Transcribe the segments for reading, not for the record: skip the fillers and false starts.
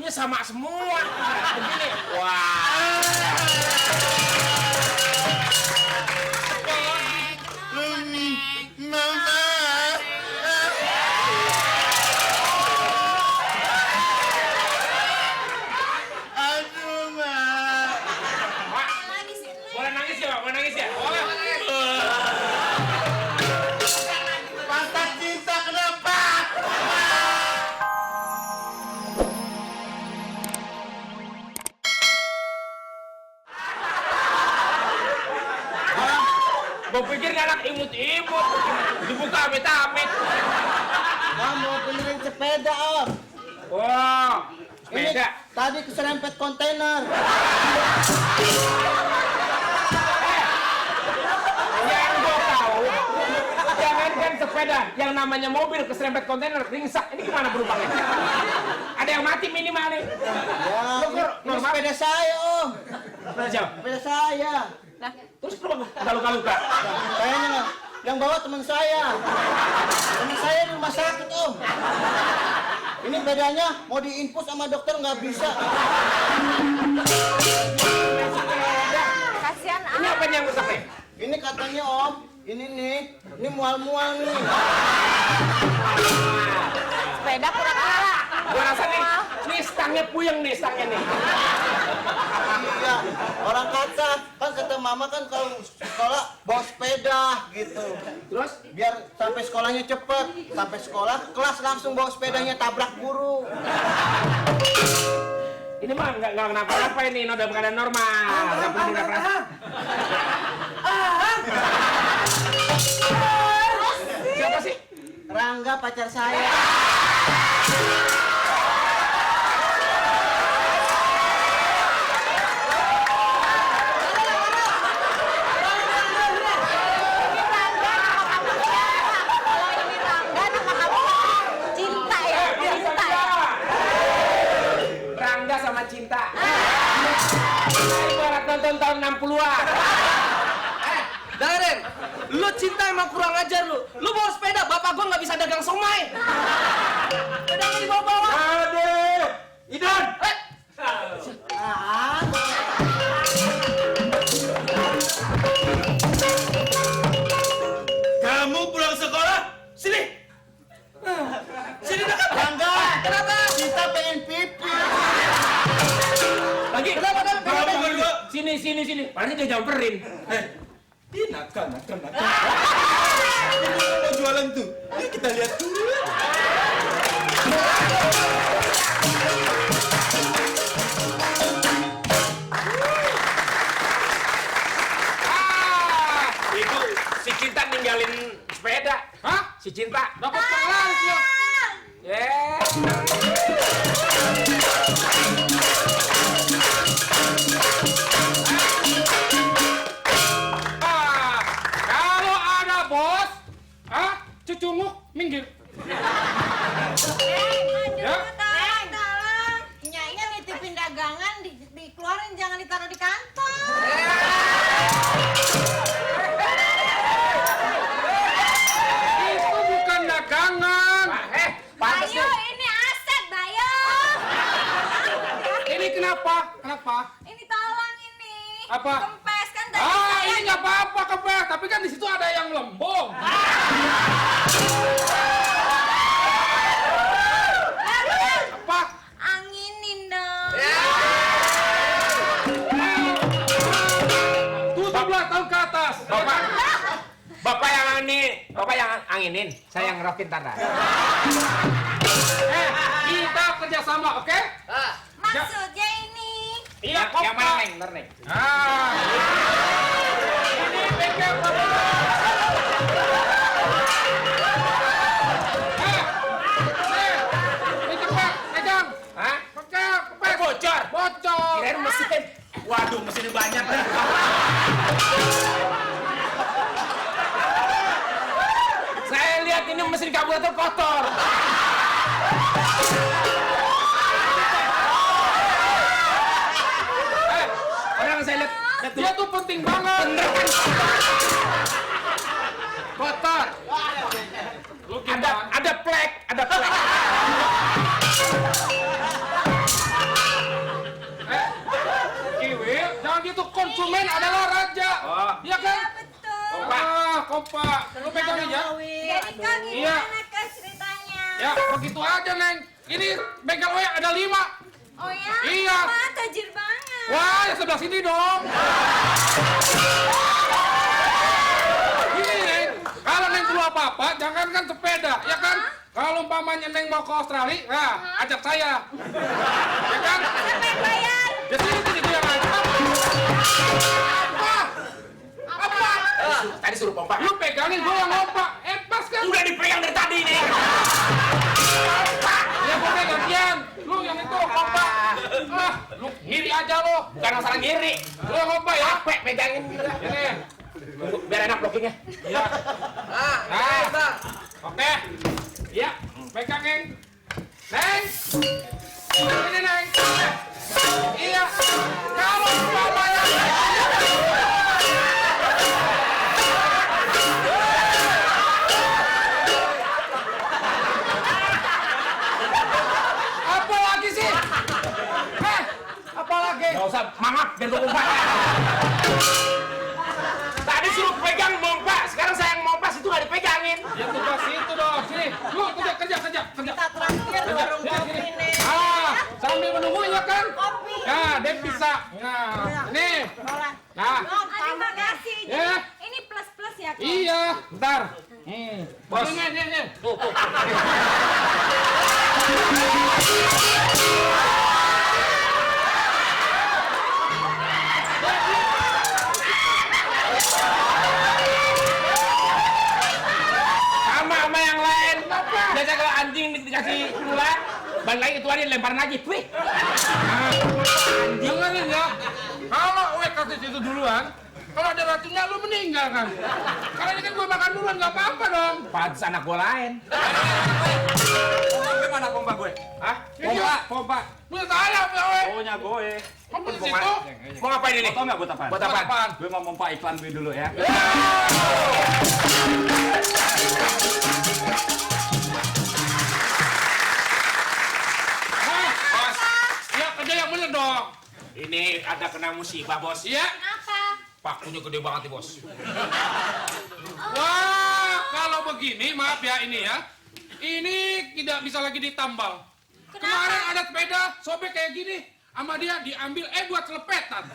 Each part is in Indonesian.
lampunya sama semua. Begini. Wah. Mama. Aduh, Ma. Boleh nangis ya, Pak? Boleh nangis ya? Boleh. Patah cinta kenapa? Gue pikir anak imut-imut. Dibuka amit-amit. Om mau benerin sepeda om. Wah, Ini sepeda. tadi keserempet kontainer. Yang gue tahu, jangankan sepeda, yang namanya mobil keserempet kontainer ringsek. Ini gimana berubahnya? Ada yang mati minimal nih. Ya, ini normal. sepeda saya om. Sepeda siapa? Sepeda saya. Nah, terus kenapa ada luka-luka? Kayaknya yang bawa teman saya. Teman saya di rumah sakit om. Ini bedanya mau diinfus sama dokter nggak bisa. Kasihan Ini apa yang rusak nih? Ini katanya om. Ini nih, ini mual-mual nih. sepeda pura-pura. Gua rasa nih stangnya puyeng nih stangnya nih. Iya, orang kata mama kan kalau sekolah bawa sepeda gitu. Terus? Biar sampai sekolahnya cepet. Sampai sekolah, kelas langsung bawa sepedanya tabrak guru. Ini mah nggak kenapa-napa ini, udah keadaan normal. Nggak perlu dioperasi. Siapa sih? Rangga pacar saya. Kalau ini Rangga nama kamu Cinta ya, Cinta ya. Rangga sama Cinta. Ibarat nonton tahun 60-an. Dengerin, lu Cinta emang kurang ajar lu. Lu bawa sepeda, bapak gua nggak bisa dagang somai. Pedangnya dibawa-bawa. Aduh, Idon. Kamu pulang sekolah? Sini. Sini dekat. Rangga, Kenapa? kita pengen pipi. Lagi. Kenapa? Kamu berdua. Sini. Paling dia nyamperin. Ini nakal. Ini mau jualan tuh. Ini kita lihat dulu. Itu si Cinta ninggalin sepeda. Hah? Si Cinta. Dapat penglaris ya. Kalau ada bos, cucunguk minggir. Ya. Tolong. Nyainya nitipin dagangan dikeluarin, jangan ditaruh di kantong. Itu bukan dagangan. Bayu, ini aset, Bayu. Ini kenapa? Ini tolong ini. Apa? Kempes kan tadi saya. Ini nggak apa-apa kepes, tapi kan di situ ada yang lembong. Apa? Anginin dong. Tutuplah tahun ke atas. Bapak yang anginin, saya yang ngerokin tanda. Kita kerjasama, oke? Maksudnya ini. Iya, yang mana Neng? Ntar Neng. Ini bengkel kamu. Ini cepat, pegang. Hah? Pegang, kepes. Bocor. Kirain mesin. Waduh, mesinnya banyak. Saya lihat ini mesin karburator kotor. Orang saya lihat dia tuh penting banget. Kotor. Ada plek. kompak. Lu pegang aja. Jadi kau Iya. gimana ke ceritanya? Ya, begitu aja, Neng. Ini bengkel Oe ada 5. Oh ya? Iya. Wah, tajir banget. Wah, ya sebelah sini dong. Gini, Neng. Kalau Neng perlu apa-apa, jangankan sepeda, ya kan? Kalau umpamanya Neng mau ke Australia, nah, ajak saya. Ya kan? Siapa yang bayar? Ya sini gue yang ngajak. Apa? Tadi suruh pompa. Lu pegangin, gue yang ngompak. Pas kan? Udah dipegang dari tadi nih. Ya pokoknya gantian. Lu yang itu ngompak. Lu ngiri aja lu. Bukan masalah ngiri. Lu yang ngompak ya. Capek pegangin juga. Ini. Biar enak blockingnya. Iya. Nah, Bang. Oke. Iya, pegangin. Neng. Ini, Neng. Iya. Kalau umpamanya apa lagi sih? Apa lagi? Gak usah mangap biar gue pompa. Tadi suruh pegang pompa, sekarang saya yang pompa situ gak dipegangin. Ya tugas itu dong. Sini. Lu kerja. Kita traktir warung kopi nih. Sambil menunggu ya kan? Kopi. Nah, dia bisa. Nah, ini. Boleh. Nah, Terima kasih. Jadi, Ya. ini plus-plus ya, Kak? iya. Bentar. Bos. Ini. Tuh. Sama yang lain. Biasa kalau anjing dikasih ular, balik lagi itu aja lemparin lagi. Wih. Dengerin ya. Kalau gue kasih situ duluan, kalau ada racunnya lu meninggal kan. Karena ini kan gue makan duluan, nggak apa-apa dong. Pantes anak gue lain. Gimana pompa gue? Hah? Pompa. Punya saya, gue. Punya gue. Kamu di situ? Mau ngapain ini? Tau nggak buat apaan? Buat apaan? Gue mau pompa iklan gue dulu ya. Bos. Ya kerja yang bener dong. Ini ada kena musibah, Bos. Iya. Apa? Pakunya gede banget nih, Bos. Wah, kalau begini, maaf ya ini ya. Ini tidak bisa lagi ditambal. Kemarin ada sepeda sobek kayak gini. Sama dia diambil, buat selepetan.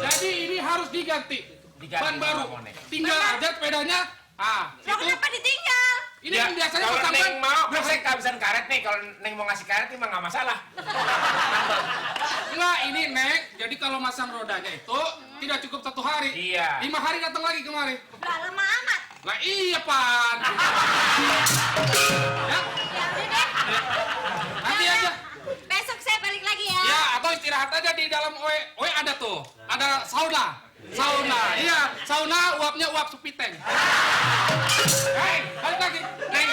Jadi ini harus diganti. Ban baru. Tinggal aja sepedanya. Loh, itu. kenapa ditinggal? Ini yang biasanya kalau pasang Neng ban. mau, saya kehabisan karet nih. Kalau Neng mau ngasih karet, emang nggak masalah. Enggak, ini Nek. Jadi kalau masang rodanya itu tidak cukup 1 hari. Iya. 5 hari datang lagi kemari. Lah, lama amat. Lah iya, Pan. Ya, Ya udah deh. nanti aja. Besok saya balik lagi ya. Ya, atau istirahat aja di dalam OE. OE ada tuh. Ada sauna. Iya, sauna uapnya uap supiteng. Hei, balik lagi. Neng,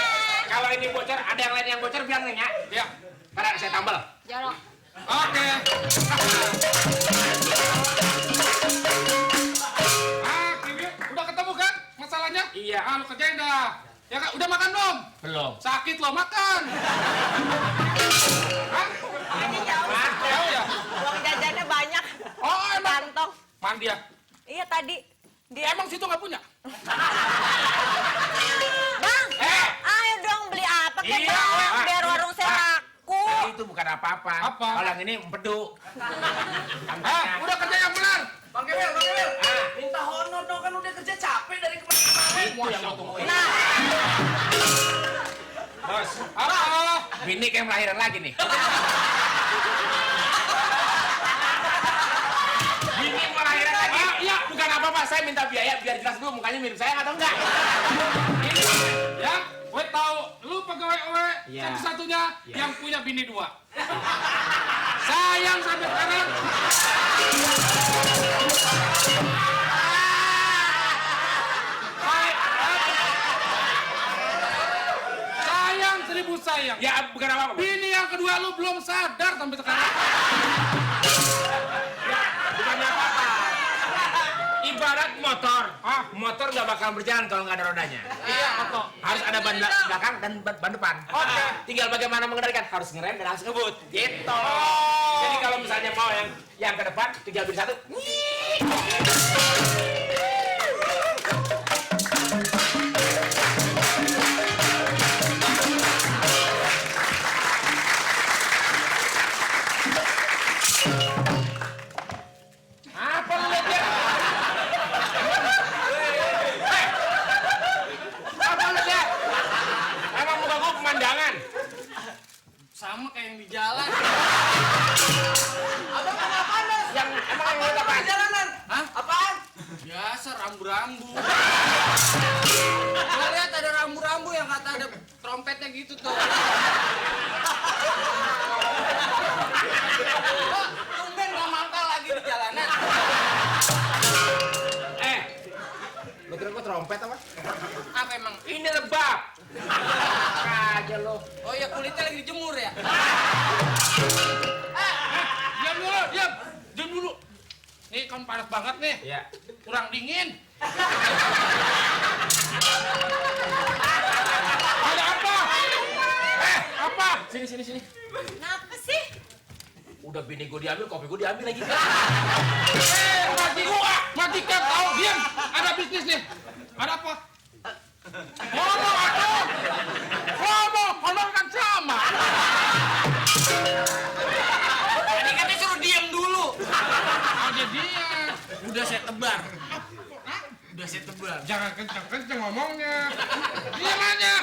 kalau ini bocor, ada yang lain yang bocor bilang Neng ya. Ya, Karena saya tambal. Jorok. oke. Kiwi, udah ketemu kan masalahnya? Iya. Lu kerjain dah. Ya kan, udah makan belum? Belum. Sakit lo, makan. Hah? Ini jauh. Jauh ya? Uang jajannya banyak. Oh, emang. Kantong. Mandi ya? Iya tadi. Dia. Emang situ nggak punya? Bang. Ayo dong beli apa ke Iya, Bang? Pak. Biar warung saya laku. Itu bukan apa-apa. Apa? Kalau yang ini empedu. Udah kerja yang benar. Bang Kemel. Minta honor dong, kan udah kerja capek dari kemarin. Itu yang mau tungguin. Nah, Bos, Apa? bini kayak melahiran lagi nih. Bini mau lahiran lagi? Iya, bukan apa-apa. Saya minta biaya biar jelas dulu mukanya mirip saya atau enggak. Ini ya, gue tahu lu pegawai OE Iya. satu-satunya Iya. yang punya bini 2. Sayang sampai sekarang. Sayang 1000 sayang. Ya, bukan apa-apa. Bini yang kedua lu belum sadar sampai sekarang. Bukannya apa-apa. Ibarat motor. Motor nggak bakal berjalan kalau nggak ada rodanya. Iya, betul. Harus ada ban belakang dan ban depan. Oke. Tinggal bagaimana mengendalikan. Harus ngerem dan harus ngebut. Gitu. Oh. Jadi kalau misalnya mau yang ke depan, tinggal beli satu. di jalan. Abang kenapa Nos? Yang emang yang ngeliat apa? Jalanan. Hah? Apaan? Biasa rambu-rambu. Gua lihat ada rambu-rambu yang kata ada trompetnya gitu tuh. Kok tumben gak mangkal lagi di jalanan? Lu kira gua trompet apa? Apa emang? Ini lebab. Aja lo. Oh ya kulitnya lagi dijemur ya? Diam dulu, diam. Diam dulu. Nih kan panas banget nih. Iya. Kurang dingin. Ada apa? Apa? Sini sini sini. Kenapa sih? Udah bini gua diambil, kopi gua diambil lagi. Matikan tahu diam. Ada bisnis nih. Ada apa? Ngomong atuh. Ngomong, honor kan sama. Tadi katanya suruh diem dulu. Ada dia. Udah saya tebar. Udah saya tebar. Jangan kenceng-kenceng ngomongnya. Diam aja.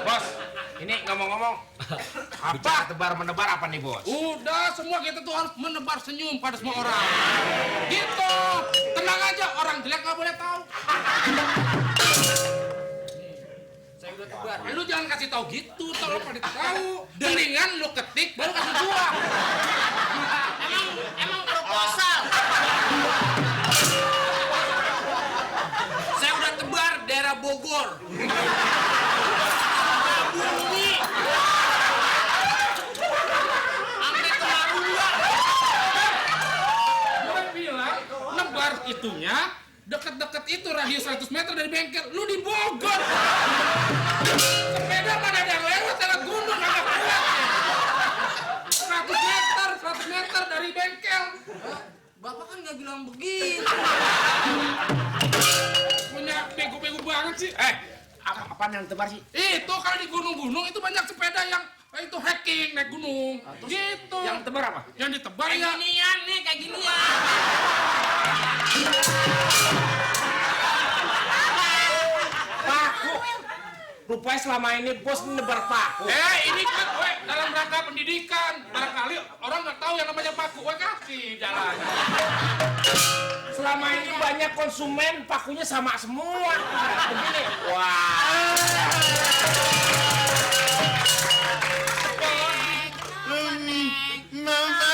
Bos, ini ngomong-ngomong. Apa tebar menebar apa nih, Bos? Udah, semua kita tuh harus menebar senyum pada semua orang. Gitu. Tenang aja, orang jelek nggak boleh tahu. Saya udah tebar. Lu jangan kasih tahu gitu, kalau pada tahu. Mendingan lu ketik baru kasih gua. Emang proposal. Saya udah tebar daerah Bogor. Bumi. Sampai ke Marunda. Gua bilang, nebar itunya deket-deket itu radius 100 meter dari bengkel. Lu di Bogor. Sepeda mana ada yang lewat lewat gunung agak kuat. 100 meter dari bengkel. Bapak kan nggak bilang begitu. Punya bego-bego banget sih. Apaan yang tebar sih? Itu kalau di gunung-gunung itu banyak sepeda yang itu hacking naik gunung. Gitu. Yang tebar apa? Yang ditebar Kayak ya. ginian nih, kayak ginian. Paku. Rupanya selama ini bos menebar paku. Ini kan dalam rangka pendidikan. Barangkali orang nggak tahu yang namanya paku. Kasih jalan. Selama ini banyak konsumen pakunya sama semua. Begini. Wah. Mama.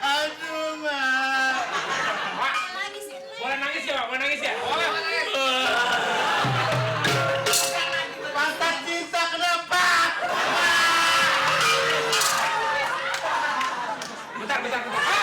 Aduh, Ma. Lagi sih. Boleh nangis ya, Pak? Boleh nangis ya? Boleh. Patah cinta kenapa? Bentar, bentar, bentar.